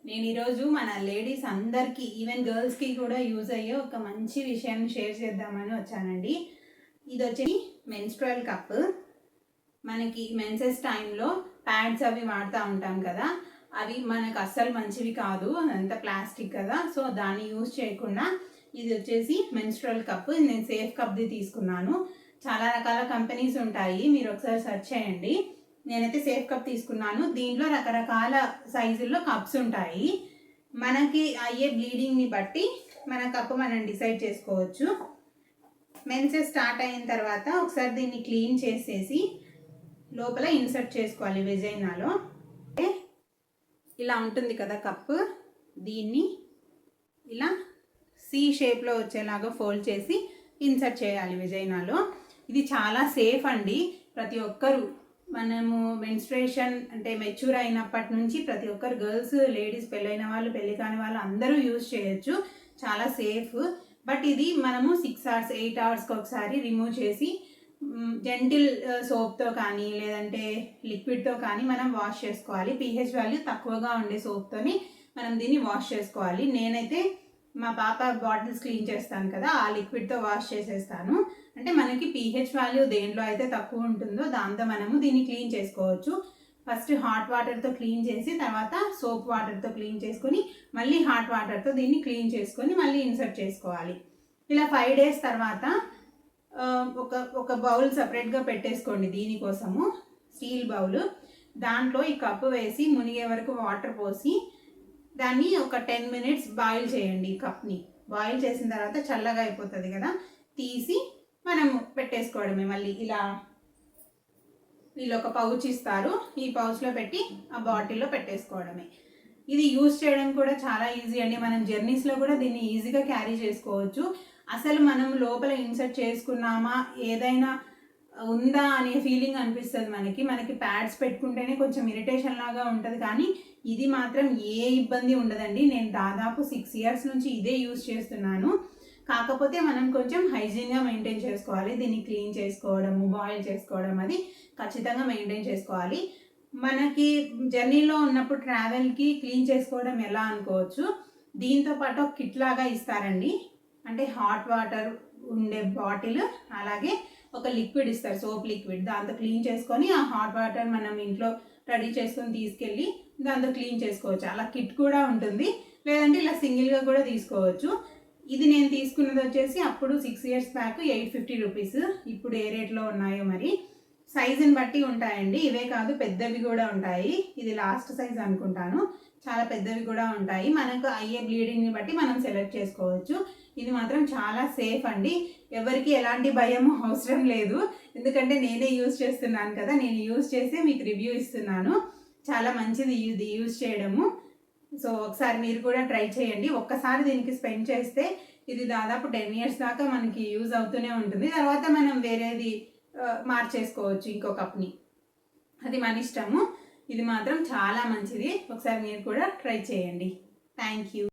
నేను ఈరోజు మన లేడీస్ అందరికీ ఈవెన్ గర్ల్స్కి కూడా యూజ్ అయ్యే ఒక మంచి విషయాన్ని షేర్ చేద్దామని వచ్చానండి. ఇది వచ్చి మెన్స్ట్రువల్ కప్. మనకి మెన్సెస్ టైంలో ప్యాడ్స్ అవి వాడుతూ ఉంటాం కదా, అవి మనకు అస్సలు మంచివి కాదు, అదంతా ప్లాస్టిక్ కదా. సో దాన్ని యూజ్ చేయకుండా ఇది వచ్చేసి మెన్స్ట్రువల్ కప్. నేను సేఫ్ కప్ది తీసుకున్నాను. చాలా రకాల కంపెనీస్ ఉంటాయి, మీరు ఒకసారి సెర్చ్ చేయండి. నేనైతే సేఫ్ కప్ తీసుకున్నాను. దీంట్లో రకరకాల సైజుల్లో కప్స్ ఉంటాయి. మనకి అయ్యే బ్లీడింగ్ని బట్టి మన కప్ మనం డిసైడ్ చేసుకోవచ్చు. మెన్సెస్ స్టార్ట్ అయిన తర్వాత ఒకసారి దీన్ని క్లీన్ చేసేసి లోపల ఇన్సర్ట్ చేసుకోవాలి వెజైనాలో. ఇలా ఉంటుంది కదా కప్పు, దీన్ని ఇలా సి షేప్లో వచ్చేలాగా ఫోల్డ్ చేసి ఇన్సర్ట్ చేయాలి వెజైనాలో. ఇది చాలా సేఫ్ అండి. ప్రతి ఒక్కరు మనము మెన్స్ట్రుయేషన్ అంటే మెచ్యూర్ అయినప్పటి నుంచి ప్రతి ఒక్కరు గర్ల్స్, లేడీస్, పెళ్ళైన వాళ్ళు, పెళ్ళి కాని వాళ్ళు అందరూ యూజ్ చేయొచ్చు. చాలా సేఫ్. బట్ ఇది మనము 6 hours 8 hours ఒకసారి రిమూవ్ చేసి జెంటిల్ సోప్తో కానీ లేదంటే లిక్విడ్తో కానీ మనం వాష్ చేసుకోవాలి. pH వాల్యూ తక్కువగా ఉండే సోప్తోని మనం దీన్ని వాష్ చేసుకోవాలి. నేనైతే మా పాప బాటిల్స్ క్లీన్ చేస్తాను కదా, ఆ లిక్విడ్తో వాష్ చేసేస్తాను. అంటే మనకి pH వాల్యూ దేంట్లో అయితే తక్కువ ఉంటుందో దాంతో మనము దీన్ని క్లీన్ చేసుకోవచ్చు. ఫస్ట్ హాట్ వాటర్తో క్లీన్ చేసి తర్వాత సోప్ వాటర్తో క్లీన్ చేసుకొని మళ్ళీ హాట్ వాటర్తో దీన్ని క్లీన్ చేసుకొని మళ్ళీ ఇన్సర్ట్ చేసుకోవాలి. ఇలా 5 days తర్వాత ఒక బౌల్ సపరేట్గా పెట్టేసుకోండి దీనికోసము, స్టీల్ బౌల్. దాంట్లో ఈ కప్పు వేసి మునిగే వరకు వాటర్ పోసి దాన్ని ఒక 10 minutes బాయిల్ చేయండి. ఈ కప్ని బాయిల్ చేసిన తర్వాత చల్లగా అయిపోతుంది కదా, తీసి మనము పెట్టేసుకోవడమే. మళ్ళీ ఇలా వీళ్ళు ఒక పౌచ్ ఇస్తారు, ఈ పౌచ్లో పెట్టి ఆ బాటిల్లో పెట్టేసుకోవడమే. ఇది యూజ్ చేయడం కూడా చాలా ఈజీ అండి. మనం జర్నీస్లో కూడా దీన్ని ఈజీగా క్యారీ చేసుకోవచ్చు. అసలు మనం లోపల ఇన్సర్ట్ చేసుకున్నామా, ఏదైనా ఉందా అనే ఫీలింగ్ అనిపిస్తుంది మనకి ప్యాడ్స్ పెట్టుకుంటేనే కొంచెం ఇరిటేషన్ లాగా ఉంటుంది, కానీ ఇది మాత్రం ఏ ఇబ్బంది ఉండదండి. నేను దాదాపు 6 years నుంచి ఇదే యూజ్ చేస్తున్నాను. కాకపోతే మనం కొంచెం హైజీన్గా మెయింటైన్ చేసుకోవాలి. దీన్ని క్లీన్ చేసుకోవడము, బాయిల్ చేసుకోవడం అది ఖచ్చితంగా మెయింటైన్ చేసుకోవాలి. మనకి జర్నీలో ఉన్నప్పుడు ట్రావెల్కి క్లీన్ చేసుకోవడం ఎలా అనుకోవచ్చు, దీంతో పాటు ఒక కిట్ లాగా ఇస్తారండి. అంటే హాట్ వాటర్ ఉండే బాటిల్, అలాగే ఒక లిక్విడ్ ఇస్తారు, సోప్ లిక్విడ్. దాంతో క్లీన్ చేసుకొని ఆ హాట్ వాటర్ మనం ఇంట్లో రెడీ చేసుకొని తీసుకెళ్ళి దాంతో క్లీన్ చేసుకోవచ్చు. అలా కిట్ కూడా ఉంటుంది, లేదంటే ఇలా సింగిల్గా కూడా తీసుకోవచ్చు. ఇది నేను తీసుకున్నది వచ్చేసి అప్పుడు 6 years బ్యాక్ 850 rupees. ఇప్పుడు ఏ రేట్లో ఉన్నాయో మరి. సైజుని బట్టి ఉంటాయండి, ఇవే కాదు పెద్దవి కూడా ఉంటాయి. ఇది లాస్ట్ సైజ్ అనుకుంటాను, చాలా పెద్దవి కూడా ఉంటాయి. మనకు అయ్యే బ్లీడింగ్ని బట్టి మనం సెలెక్ట్ చేసుకోవచ్చు. ఇది మాత్రం చాలా సేఫ్ అండి. ఎవరికి ఎలాంటి భయము అవసరం లేదు, ఎందుకంటే నేనే యూజ్ చేస్తున్నాను కదా, నేను యూజ్ చేసి మీకు రివ్యూ ఇస్తున్నాను. చాలా మంచిది ఇది యూజ్ చేయడము. సో ఒకసారి మీరు కూడా ట్రై చేయండి. ఒక్కసారి దీనికి స్పెండ్ చేస్తే ఇది దాదాపు 10 years దాకా మనకి యూజ్ అవుతూనే ఉంటుంది. తర్వాత మనం వేరేది మార్చేసుకోవచ్చు ఇంకో కప్ని, అది మన ఇష్టము. ఇది మాత్రం చాలా మంచిది, ఒకసారి మీరు కూడా ట్రై చేయండి. Thank you.